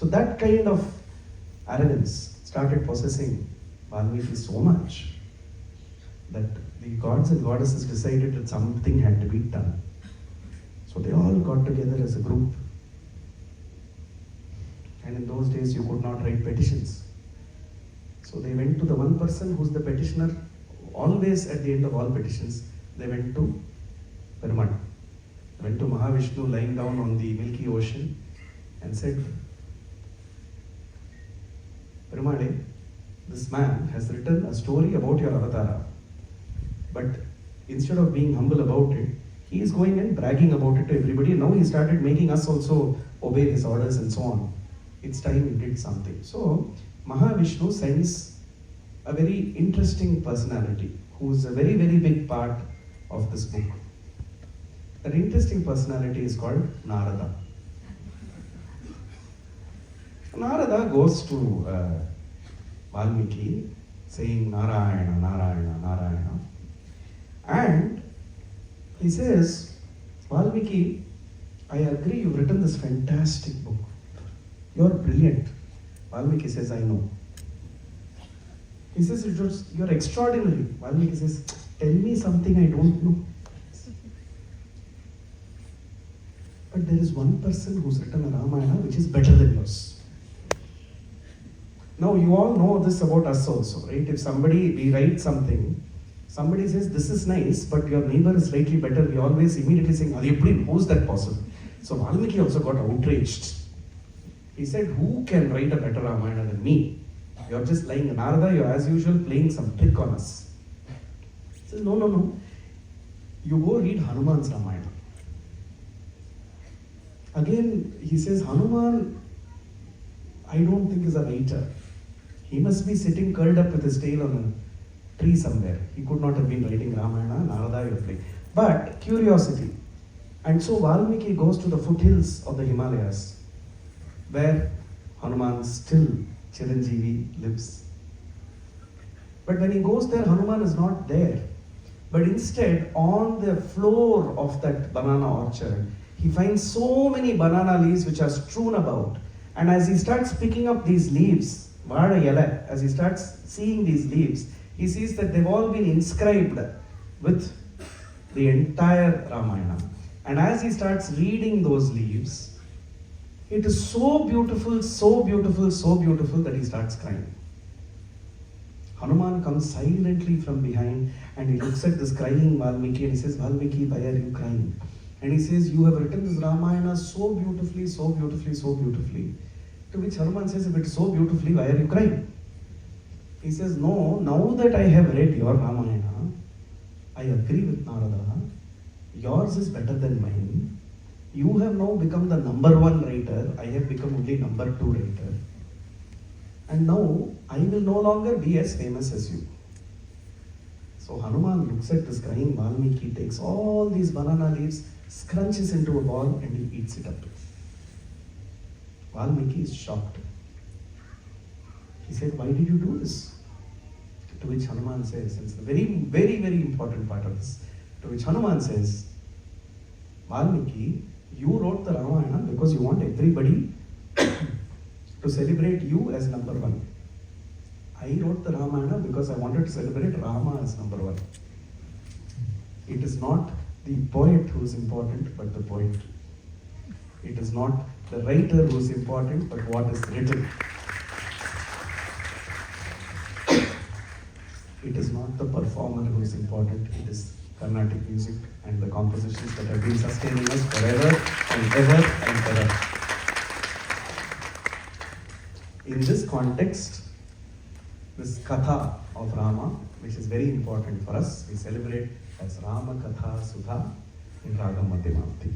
So that kind of arrogance started possessing Valmiki so much that the gods and goddesses decided that something had to be done. So they all got together as a group. And in those days you could not write petitions. So they went to the one person who's the petitioner. Always at the end of all petitions, they went to Perumal. They went to Mahavishnu lying down on the milky ocean and said, Perumale, this man has written a story about your avatara. But instead of being humble about it, he is going and bragging about it to everybody. Now he started making us also obey his orders and so on. It's time he did something. So Mahavishnu sends a very interesting personality who is a very, very big part of this book. That interesting personality is called Narada. Narada goes to Valmiki saying Narayana, Narayana, Narayana. And he says, Valmiki, I agree you've written this fantastic book. You're brilliant. Valmiki says, I know. He says, you're extraordinary. Valmiki says, tell me something I don't know. But there is one person who's written a Ramayana which is better than yours. Now you all know this about us also, right? If we write something, somebody says, this is nice, but your neighbor is slightly better, we always immediately say, how's that possible? So Valmiki also got outraged. He said, who can write a better Ramayana than me? You're just lying. Narada, you're as usual playing some trick on us. He says, no. You go read Hanuman's Ramayana. Again, he says, Hanuman, I don't think is a writer. He must be sitting curled up with his tail on a tree somewhere. He could not have been writing Ramayana, Narada, you're playing. But curiosity. And so Valmiki goes to the foothills of the Himalayas, where Hanuman still, Chiranjeevi, lives. But when he goes there, Hanuman is not there. But instead, on the floor of that banana orchard, he finds so many banana leaves which are strewn about. And as he starts picking up these leaves, as he starts seeing these leaves, he sees that they've all been inscribed with the entire Ramayana. And as he starts reading those leaves, it is so beautiful, so beautiful, so beautiful that he starts crying. Hanuman comes silently from behind and he looks at this crying Valmiki and he says, Valmiki, why are you crying? And he says, you have written this Ramayana so beautifully, so beautifully, so beautifully. To which Hanuman says, if it's so beautifully, why are you crying? He says, no, now that I have read your Ramayana, I agree with Narada. Yours is better than mine. You have now become the number one writer. I have become only number two writer. And now I will no longer be as famous as you. So Hanuman looks at this crying Valmiki, takes all these banana leaves, scrunches into a ball and he eats it up. Valmiki is shocked. He said, why did you do this? To which Hanuman says, it's a very, very, very important part of this. To which Hanuman says, Valmiki, you wrote the Ramayana because you want everybody to celebrate you as number one. I wrote the Ramayana because I wanted to celebrate Rama as number one. It is not the poet who is important, but the poetry. It is not the writer who is important, but what is written. It is not the performer who is important, it is Carnatic music and the compositions that have been sustaining us forever and ever and ever. In this context, this Katha of Rama, which is very important for us, we celebrate as Rama Katha Sudha in Ragam Madhyamamti.